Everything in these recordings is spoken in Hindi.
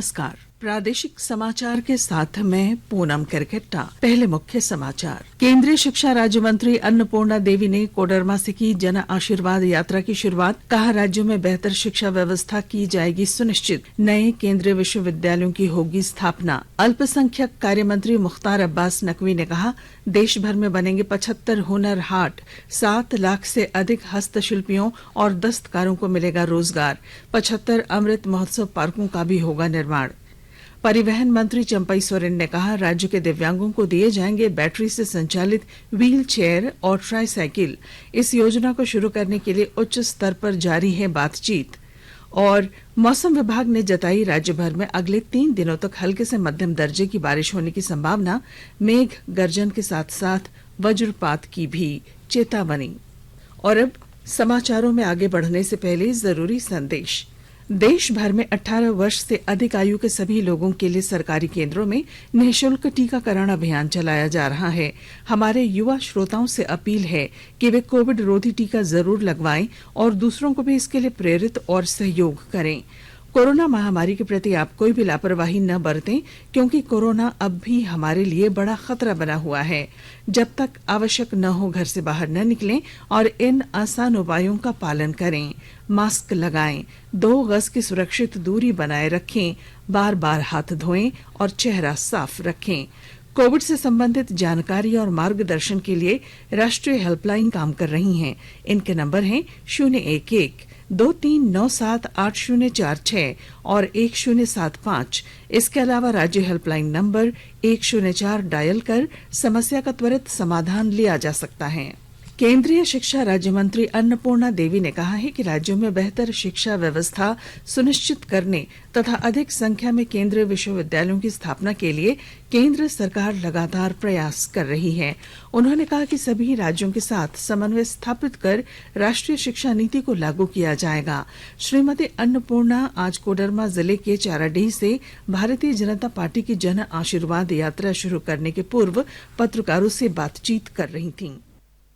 नमस्कार। प्रादेशिक समाचार के साथ मैं पूनम करकेट्टा। पहले मुख्य समाचार। केंद्रीय शिक्षा राज्य मंत्री अन्नपूर्णा देवी ने कोडरमा से की जन आशीर्वाद यात्रा की शुरुआत। कहा, राज्यों में बेहतर शिक्षा व्यवस्था की जाएगी सुनिश्चित। नए केंद्रीय विश्वविद्यालयों की होगी स्थापना। अल्पसंख्यक कार्य मंत्री मुख्तार अब्बास नकवी ने कहा, देश भर में बनेंगे 75 हुनर हाट। 7 लाख से अधिक हस्तशिल्पियों और दस्तकारों को मिलेगा रोजगार। 75 अमृत महोत्सव पार्कों का भी होगा निर्माण। परिवहन मंत्री चंपई सोरेन ने कहा, राज्य के दिव्यांगों को दिए जाएंगे बैटरी से संचालित व्हील चेयर और ट्राईसाइकिल। इस योजना को शुरू करने के लिए उच्च स्तर पर जारी है बातचीत। और मौसम विभाग ने जताई, राज्य भर में अगले 3 दिनों तक हल्के से मध्यम दर्जे की बारिश होने की संभावना। मेघ गर्जन के साथ साथ वज्रपात की भी चेतावनी। और अब समाचारों में आगे बढ़ने से पहले जरूरी संदेश। देश भर में 18 वर्ष से अधिक आयु के सभी लोगों के लिए सरकारी केंद्रों में निःशुल्क टीकाकरण अभियान चलाया जा रहा है। हमारे युवा श्रोताओं से अपील है कि वे कोविड रोधी टीका जरूर लगवाएं और दूसरों को भी इसके लिए प्रेरित और सहयोग करें। कोरोना महामारी के प्रति आप कोई भी लापरवाही न बरतें, क्योंकि कोरोना अब भी हमारे लिए बड़ा खतरा बना हुआ है। जब तक आवश्यक न हो घर से बाहर न निकलें और इन आसान उपायों का पालन करें। मास्क लगाएं, 2 गज की सुरक्षित दूरी बनाए रखें, बार बार हाथ धोएं और चेहरा साफ रखें। कोविड से संबंधित जानकारी और मार्गदर्शन के लिए राष्ट्रीय हेल्पलाइन काम कर रही हैं। इनके नंबर हैं 011-2397-8046 और 1075। इसके अलावा राज्य हेल्पलाइन नंबर 104 डायल कर समस्या का त्वरित समाधान लिया जा सकता है। केंद्रीय शिक्षा राज्य मंत्री अन्नपूर्णा देवी ने कहा है कि राज्यों में बेहतर शिक्षा व्यवस्था सुनिश्चित करने तथा अधिक संख्या में केंद्रीय विश्वविद्यालयों की स्थापना के लिए केंद्र सरकार लगातार प्रयास कर रही है। उन्होंने कहा कि सभी राज्यों के साथ समन्वय स्थापित कर राष्ट्रीय शिक्षा नीति को लागू किया जाएगा। श्रीमती अन्नपूर्णा आज कोडरमा जिले के चाराडीह से भारतीय जनता पार्टी की जन आशीर्वाद यात्रा शुरू करने के पूर्व पत्रकारों से बातचीत कर रही थीं।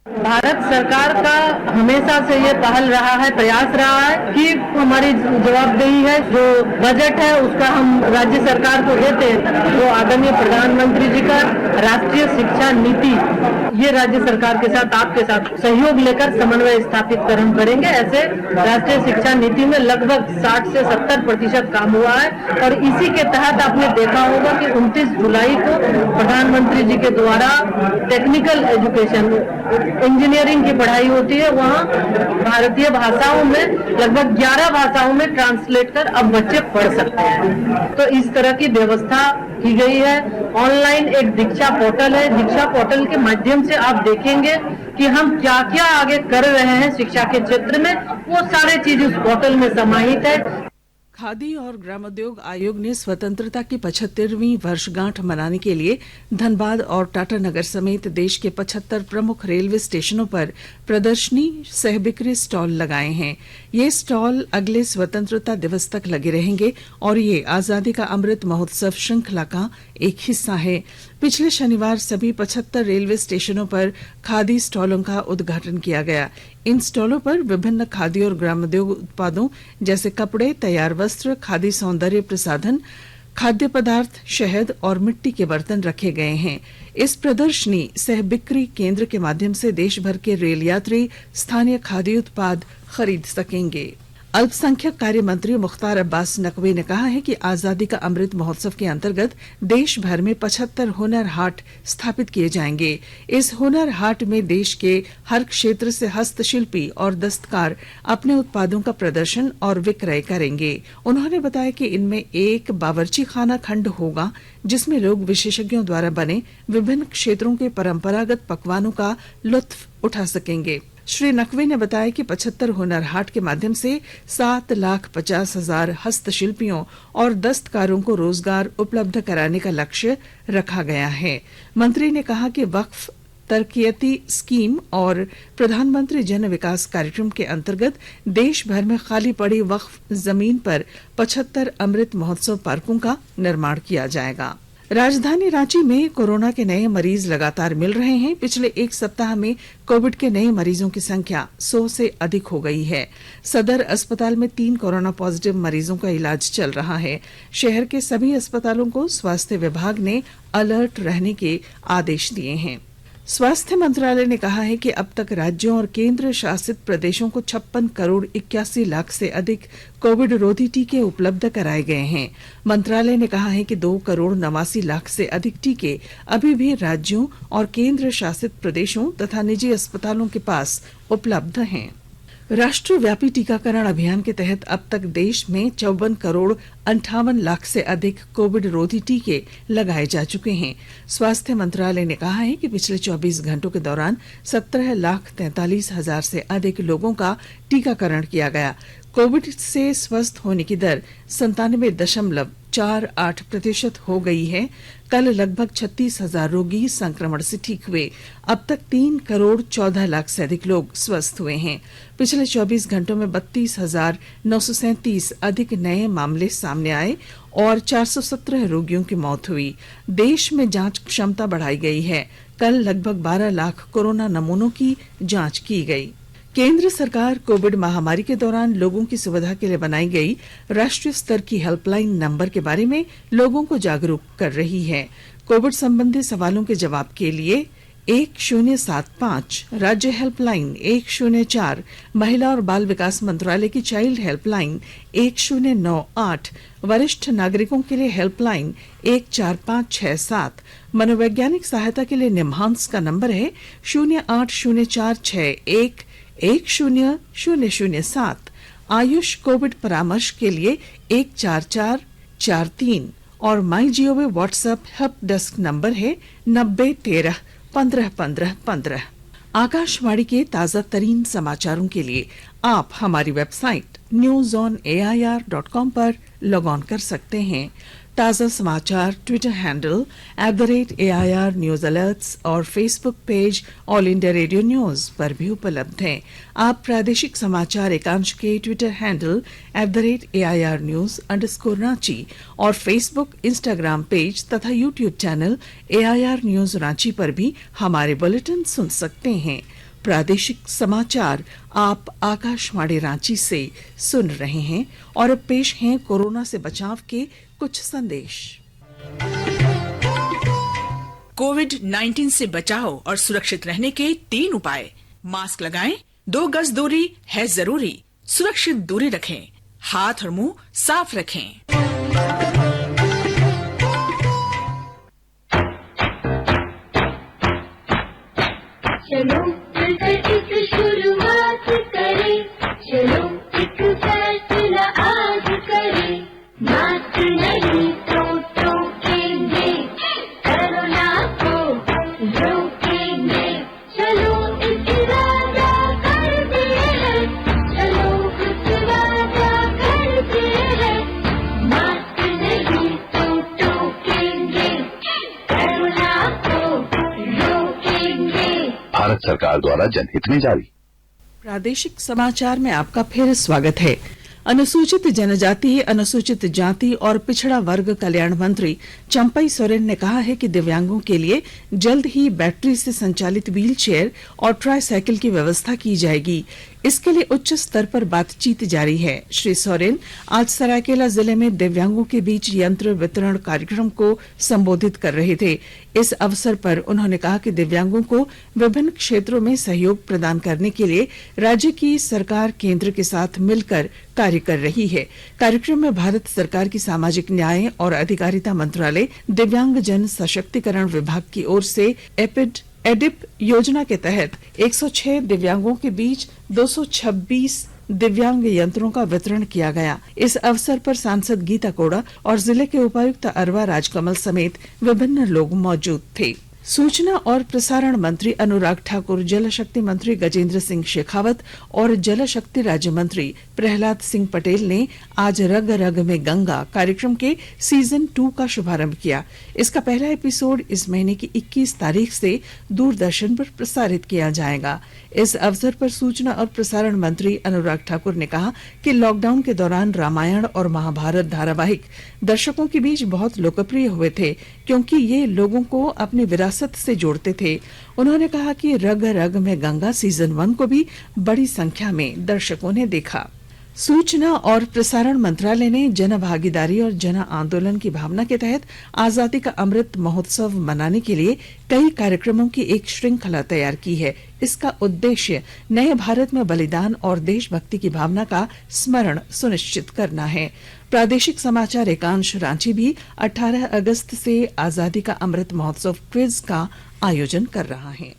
भारत सरकार का हमेशा से ये पहल रहा है, प्रयास रहा है कि हमारी जवाबदेही है, जो बजट है उसका हम राज्य सरकार को देते हैं। जो आदरणीय प्रधानमंत्री जी का राष्ट्रीय शिक्षा नीति, ये राज्य सरकार के साथ आपके साथ सहयोग लेकर समन्वय स्थापित कर हम करेंगे। ऐसे राष्ट्रीय शिक्षा नीति में लगभग 60 से 70% काम हुआ है और इसी के तहत आपने देखा होगा कि 29 जुलाई को प्रधानमंत्री जी के द्वारा टेक्निकल एजुकेशन, इंजीनियरिंग की पढ़ाई होती है, वहाँ भारतीय भाषाओं में लगभग 11 भाषाओं में ट्रांसलेट कर अब बच्चे पढ़ सकते हैं। तो इस तरह की व्यवस्था की गई है। ऑनलाइन एक दीक्षा पोर्टल है। दीक्षा पोर्टल के माध्यम से आप देखेंगे कि हम क्या क्या आगे कर रहे हैं शिक्षा के क्षेत्र में, वो सारे चीज उस पोर्टल में समाहित है। खादी और ग्रामोद्योग आयोग ने स्वतंत्रता की 75वीं वर्षगांठ मनाने के लिए धनबाद और टाटानगर समेत देश के 75 प्रमुख रेलवे स्टेशनों पर प्रदर्शनी सह बिक्री स्टॉल लगाए हैं। ये स्टॉल अगले स्वतंत्रता दिवस तक लगे रहेंगे और ये आजादी का अमृत महोत्सव श्रृंखला का एक हिस्सा है। पिछले शनिवार सभी 75 रेलवे स्टेशनों पर खादी स्टॉलों का उद्घाटन किया गया। इन स्टॉलों पर विभिन्न खादी और ग्रामोद्योग उत्पादों जैसे कपड़े, तैयार वस्त्र, खादी सौंदर्य प्रसाधन, खाद्य पदार्थ, शहद और मिट्टी के बर्तन रखे गए हैं। इस प्रदर्शनी सह बिक्री केंद्र के माध्यम से देश भर के रेल यात्री स्थानीय खादी उत्पाद खरीद सकेंगे। अल्पसंख्यक कार्य मंत्री मुख्तार अब्बास नकवी ने कहा है कि आजादी का अमृत महोत्सव के अंतर्गत देश भर में 75 हुनर हाट स्थापित किए जाएंगे। इस हुनर हाट में देश के हर क्षेत्र से हस्तशिल्पी और दस्तकार अपने उत्पादों का प्रदर्शन और विक्रय करेंगे। उन्होंने बताया कि इनमें एक बावर्ची खाना खंड होगा, जिसमें लोग विशेषज्ञों द्वारा बने विभिन्न क्षेत्रों के परंपरागत पकवानों का लुत्फ उठा सकेंगे। श्री नकवी ने बताया कि 75 हुनर हाट के माध्यम से 7,50,000 हस्तशिल्पियों और दस्तकारों को रोजगार उपलब्ध कराने का लक्ष्य रखा गया है। मंत्री ने कहा कि वक्फ तरक्कियती स्कीम और प्रधानमंत्री जन विकास कार्यक्रम के अंतर्गत देश भर में खाली पड़ी वक्फ जमीन पर 75 अमृत महोत्सव पार्कों का निर्माण किया जाएगा। राजधानी रांची में कोरोना के नए मरीज लगातार मिल रहे हैं। पिछले एक सप्ताह में कोविड के नए मरीजों की संख्या 100 से अधिक हो गई है। सदर अस्पताल में 3 कोरोना पॉजिटिव मरीजों का इलाज चल रहा है। शहर के सभी अस्पतालों को स्वास्थ्य विभाग ने अलर्ट रहने के आदेश दिए हैं। स्वास्थ्य मंत्रालय ने कहा है कि अब तक राज्यों और केंद्र शासित प्रदेशों को 56 करोड़ 81 लाख से अधिक कोविड रोधी टीके उपलब्ध कराए गए हैं। मंत्रालय ने कहा है कि 2 करोड़ 89 लाख से अधिक टीके अभी भी राज्यों और केंद्र शासित प्रदेशों तथा निजी अस्पतालों के पास उपलब्ध हैं। राष्ट्रव्यापी टीकाकरण अभियान के तहत अब तक देश में 54 करोड़ 58 लाख से अधिक कोविड रोधी टीके लगाए जा चुके हैं। स्वास्थ्य मंत्रालय ने कहा है कि पिछले 24 घंटों के दौरान 17,43,000 से अधिक लोगों का टीकाकरण किया गया। कोविड से स्वस्थ होने की दर 97.48% हो गई है। कल लगभग 36,000 रोगी संक्रमण से ठीक हुए। अब तक 3 करोड़ 14 लाख से अधिक लोग स्वस्थ हुए हैं। पिछले 24 घंटों में 32,937 अधिक नए मामले सामने आए और 417 रोगियों की मौत हुई। देश में जांच क्षमता बढ़ाई गई है। कल लगभग 12 लाख कोरोना नमूनों की जांच की गई। केंद्र सरकार कोविड महामारी के दौरान लोगों की सुविधा के लिए बनाई गई राष्ट्रीय स्तर की हेल्पलाइन नंबर के बारे में लोगों को जागरूक कर रही है। कोविड संबंधी सवालों के जवाब के लिए 1075, राज्य हेल्पलाइन 104, महिला और बाल विकास मंत्रालय की चाइल्ड हेल्पलाइन 1098, वरिष्ठ नागरिकों के लिए हेल्पलाइन 14567, मनोवैज्ञानिक सहायता के लिए निम्हांस का नंबर है 0804611007, आयुष कोविड परामर्श के लिए 14443 और my GOV WhatsApp help desk number है 9013151515। आकाशवाणी के ताजा तरीन समाचारों के लिए आप हमारी वेबसाइट newsonair.com पर लॉग ऑन कर सकते हैं। ताजा समाचार Twitter handle @AIR news alerts और Facebook page all India radio news पर भी उपलब्ध हैं। आप प्रादेशिक समाचार एकांश के ट्विटर हैंडल @AIR न्यूज_रांची और फेसबुक, इंस्टाग्राम पेज तथा YouTube channel AIR news Ranchi पर भी हमारे बुलेटिन सुन सकते हैं। प्रादेशिक समाचार आप आकाशवाणी रांची से सुन रहे हैं और अब पेश हैं कोरोना से बचाव के कुछ संदेश। कोविड-19 से बचाव और सुरक्षित रहने के 3 उपाय। मास्क लगाएं, 2 गज दूरी है जरूरी, सुरक्षित दूरी रखें, हाथ और मुंह साफ रखें। चलो मिलकर एक शुरुआत करें, चलो एक फैसला आज करें, मास्क नहीं तो टोकेंगे, कोरोना को रोकेंगे, चलो एक वादा करते हैं, चलो कुछ वादा करते हैं, मास्क नहीं तो टोकेंगे, कोरोना को रोकेंगे। भारत सरकार द्वारा जनहित में जारी। प्रादेशिक समाचार में आपका फिर स्वागत है। अनुसूचित जनजाति, अनुसूचित जाति और पिछड़ा वर्ग कल्याण मंत्री चंपई सोरेन ने कहा है कि दिव्यांगों के लिए जल्द ही बैटरी से संचालित व्हील चेयर और ट्राईसाइकिल की व्यवस्था की जाएगी। इसके लिए उच्च स्तर पर बातचीत जारी है। श्री सोरेन आज सरायकेला जिले में दिव्यांगों के बीच यंत्र वितरण कार्यक्रम को संबोधित कर रहे थे। इस अवसर पर उन्होंने कहा कि दिव्यांगों को विभिन्न क्षेत्रों में सहयोग प्रदान करने के लिए राज्य की सरकार केंद्र के साथ मिलकर कार्य कर रही है। कार्यक्रम में भारत सरकार की सामाजिक न्याय और अधिकारिता मंत्रालय, दिव्यांग जन सशक्तिकरण विभाग की ओर से एडिप योजना के तहत 106 दिव्यांगों के बीच 226 दिव्यांग यंत्रों का वितरण किया गया। इस अवसर पर सांसद गीता कोड़ा और जिले के उपायुक्त अरवा राजकमल समेत विभिन्न लोग मौजूद थे। सूचना और प्रसारण मंत्री अनुराग ठाकुर, जल शक्ति मंत्री गजेंद्र सिंह शेखावत और जल शक्ति राज्य मंत्री प्रहलाद सिंह पटेल ने आज रग रग में गंगा कार्यक्रम के सीजन 2 का शुभारंभ किया। इसका पहला एपिसोड इस महीने की 21 तारीख से दूरदर्शन पर प्रसारित किया जाएगा। इस अवसर पर सूचना और प्रसारण मंत्री अनुराग ठाकुर ने कहा कि लॉकडाउन के दौरान रामायण और महाभारत धारावाहिक दर्शकों के बीच बहुत लोकप्रिय हुए थे, क्योंकि ये लोगों को अपनी विरासत से जोड़ते थे। उन्होंने कहा कि रग रग में गंगा सीजन 1 को भी बड़ी संख्या में दर्शकों ने देखा। सूचना और प्रसारण मंत्रालय ने जन भागीदारी और जन आंदोलन की भावना के तहत आजादी का अमृत महोत्सव मनाने के लिए कई कार्यक्रमों की एक श्रृंखला तैयार की है। इसका उद्देश्य नए भारत में बलिदान और देशभक्ति की भावना का स्मरण सुनिश्चित करना है। प्रादेशिक समाचार एकांश रांची भी 18 अगस्त से आजादी का अमृत महोत्सव क्विज का आयोजन कर रहा है।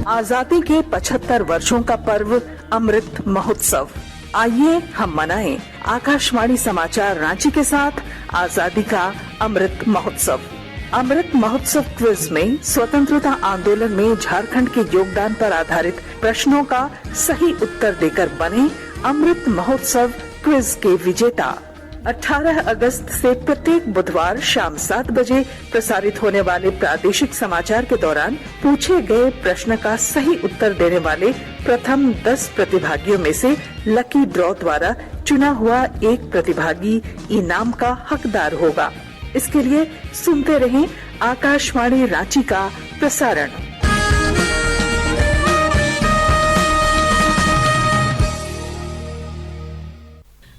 आजादी के 75 वर्षों का पर्व अमृत महोत्सव, आइए हम मनाएं आकाशवाणी समाचार रांची के साथ आजादी का अमृत महोत्सव। अमृत महोत्सव क्विज में स्वतंत्रता आंदोलन में झारखंड के योगदान पर आधारित प्रश्नों का सही उत्तर देकर बने अमृत महोत्सव क्विज के विजेता। 18 अगस्त से प्रत्येक बुधवार शाम 7 बजे प्रसारित होने वाले प्रादेशिक समाचार के दौरान पूछे गए प्रश्न का सही उत्तर देने वाले प्रथम 10 प्रतिभागियों में से लकी ड्रॉ द्वारा चुना हुआ एक प्रतिभागी इनाम का हकदार होगा। इसके लिए सुनते रहें आकाशवाणी रांची का प्रसारण।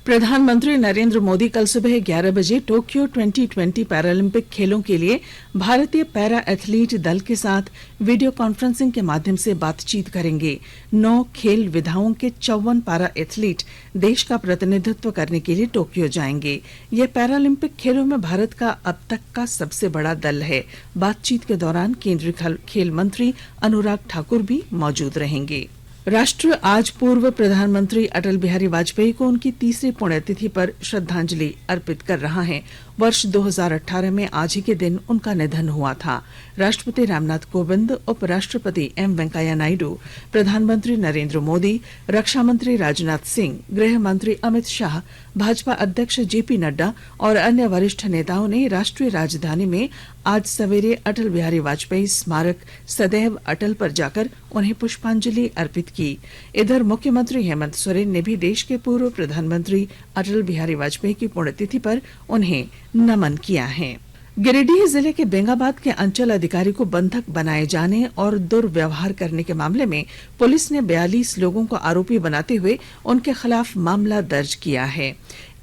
प्रधानमंत्री नरेंद्र मोदी कल सुबह 11 बजे टोक्यो 2020 पैरालंपिक खेलों के लिए भारतीय पैरा एथलीट दल के साथ वीडियो कॉन्फ्रेंसिंग के माध्यम से बातचीत करेंगे। 9 खेल विधाओं के 54 पैरा एथलीट देश का प्रतिनिधित्व करने के लिए टोक्यो जाएंगे। यह पैरालंपिक खेलों में भारत का अब तक का सबसे बड़ा दल है। बातचीत के दौरान केंद्रीय खेल मंत्री अनुराग ठाकुर भी मौजूद रहेंगे। राष्ट्र आज पूर्व प्रधानमंत्री अटल बिहारी वाजपेयी को उनकी 3री पुण्यतिथि पर श्रद्धांजलि अर्पित कर रहा है। वर्ष 2018 में आज ही के दिन उनका निधन हुआ था। राष्ट्रपति रामनाथ कोविंद, उपराष्ट्रपति एम वेंकैया नायडू, प्रधानमंत्री नरेंद्र मोदी, रक्षा मंत्री राजनाथ सिंह, गृह मंत्री अमित शाह, भाजपा अध्यक्ष जेपी नड्डा और अन्य वरिष्ठ नेताओं ने राष्ट्रीय राजधानी में आज सवेरे अटल बिहारी वाजपेयी स्मारक सदैव अटल पर जाकर उन्हें पुष्पांजलि अर्पित की। इधर मुख्यमंत्री हेमंत सोरेन ने भी देश के पूर्व प्रधानमंत्री अटल बिहारी वाजपेयी की पुण्यतिथि पर उन्हें नमन किया है। गिरिडीह जिले के बेंगाबाद के अंचल अधिकारी को बंधक बनाए जाने और दुर्व्यवहार करने के मामले में पुलिस ने 42 लोगों को आरोपी बनाते हुए उनके खिलाफ मामला दर्ज किया है।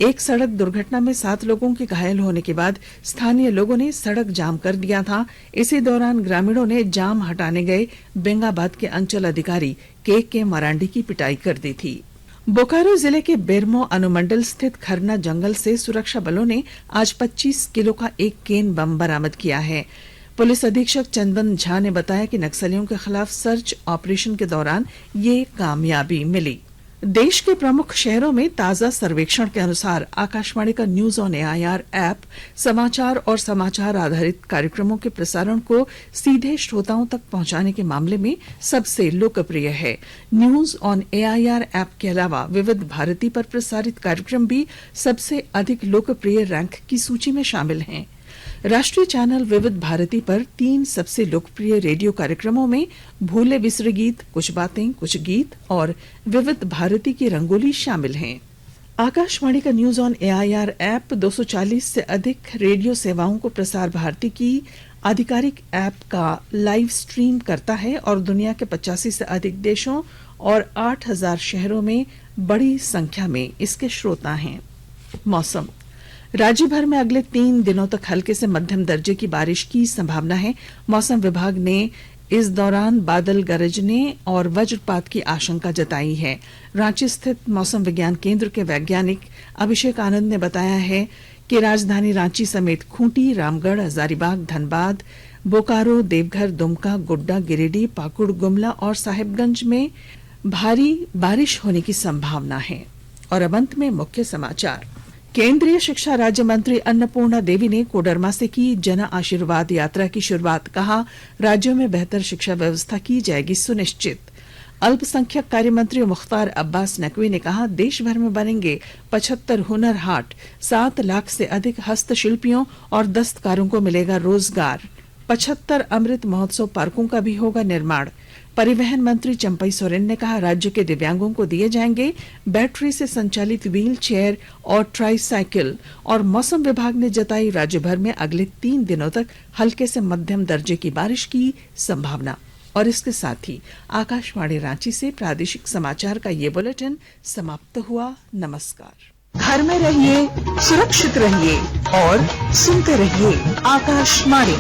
एक सड़क दुर्घटना में 7 लोगों के घायल होने के बाद स्थानीय लोगों ने सड़क जाम कर दिया था। इसी दौरान ग्रामीणों ने जाम हटाने गए बेंगाबाद के अंचल अधिकारी के मरांडी की पिटाई कर दी थी। बोकारो जिले के बेरमो अनुमंडल स्थित खरना जंगल से सुरक्षा बलों ने आज 25 किलो का एक केन बम बरामद किया है। पुलिस अधीक्षक चंदन झा ने बताया कि नक्सलियों के खिलाफ सर्च ऑपरेशन के दौरान ये कामयाबी मिली। देश के प्रमुख शहरों में ताजा सर्वेक्षण के अनुसार आकाशवाणी का न्यूज ऑन एआईआर ऐप समाचार और समाचार आधारित कार्यक्रमों के प्रसारण को सीधे श्रोताओं तक पहुंचाने के मामले में सबसे लोकप्रिय है। न्यूज ऑन एआईआर ऐप के अलावा विविध भारती पर प्रसारित कार्यक्रम भी सबसे अधिक लोकप्रिय रैंक की सूची में शामिल हैं। राष्ट्रीय चैनल विविध भारती पर 3 सबसे लोकप्रिय रेडियो कार्यक्रमों में भूले बिसरे गीत, कुछ बातें कुछ गीत और विविध भारती की रंगोली शामिल हैं। आकाशवाणी का न्यूज ऑन एआईआर ऐप 240 से अधिक रेडियो सेवाओं को प्रसार भारती की आधिकारिक ऐप का लाइव स्ट्रीम करता है और दुनिया के 85 से अधिक देशों और 8000 शहरों में बड़ी संख्या में इसके श्रोता हैं। मौसम, राज्य भर में अगले 3 दिनों तक हल्के से मध्यम दर्जे की बारिश की संभावना है। मौसम विभाग ने इस दौरान बादल गरजने और वज्रपात की आशंका जताई है। रांची स्थित मौसम विज्ञान केंद्र के वैज्ञानिक अभिषेक आनंद ने बताया है कि राजधानी रांची समेत खूंटी, रामगढ़, हजारीबाग, धनबाद, बोकारो, देवघर, दुमका, गोड्डा, गिरिडीह, पाकुड़, गुमला और साहिबगंज में भारी बारिश होने की संभावना है। और अब अंत में मुख्य समाचार केंद्रीय शिक्षा राज्य मंत्री अन्नपूर्णा देवी ने कोडरमा से की जन आशीर्वाद यात्रा की शुरुआत। कहा, राज्यों में बेहतर शिक्षा व्यवस्था की जाएगी सुनिश्चित। अल्पसंख्यक कार्य मंत्री मुख्तार अब्बास नकवी ने कहा, देश भर में बनेंगे 75 हुनर हाट, 7 लाख से अधिक हस्तशिल्पियों और दस्तकारों को मिलेगा रोजगार। 75 अमृत महोत्सव पार्कों का भी होगा निर्माण। परिवहन मंत्री चंपई सोरेन ने कहा, राज्य के दिव्यांगों को दिए जाएंगे बैटरी से संचालित व्हील चेयर और ट्राईसाइकिल। और मौसम विभाग ने जताई राज्य भर में अगले 3 दिनों तक हल्के से मध्यम दर्जे की बारिश की संभावना। और इसके साथ ही आकाशवाणी रांची से प्रादेशिक समाचार का ये बुलेटिन समाप्त हुआ। नमस्कार। घर में रहिए, सुरक्षित रहिए और सुनते रहिए आकाशवाणी।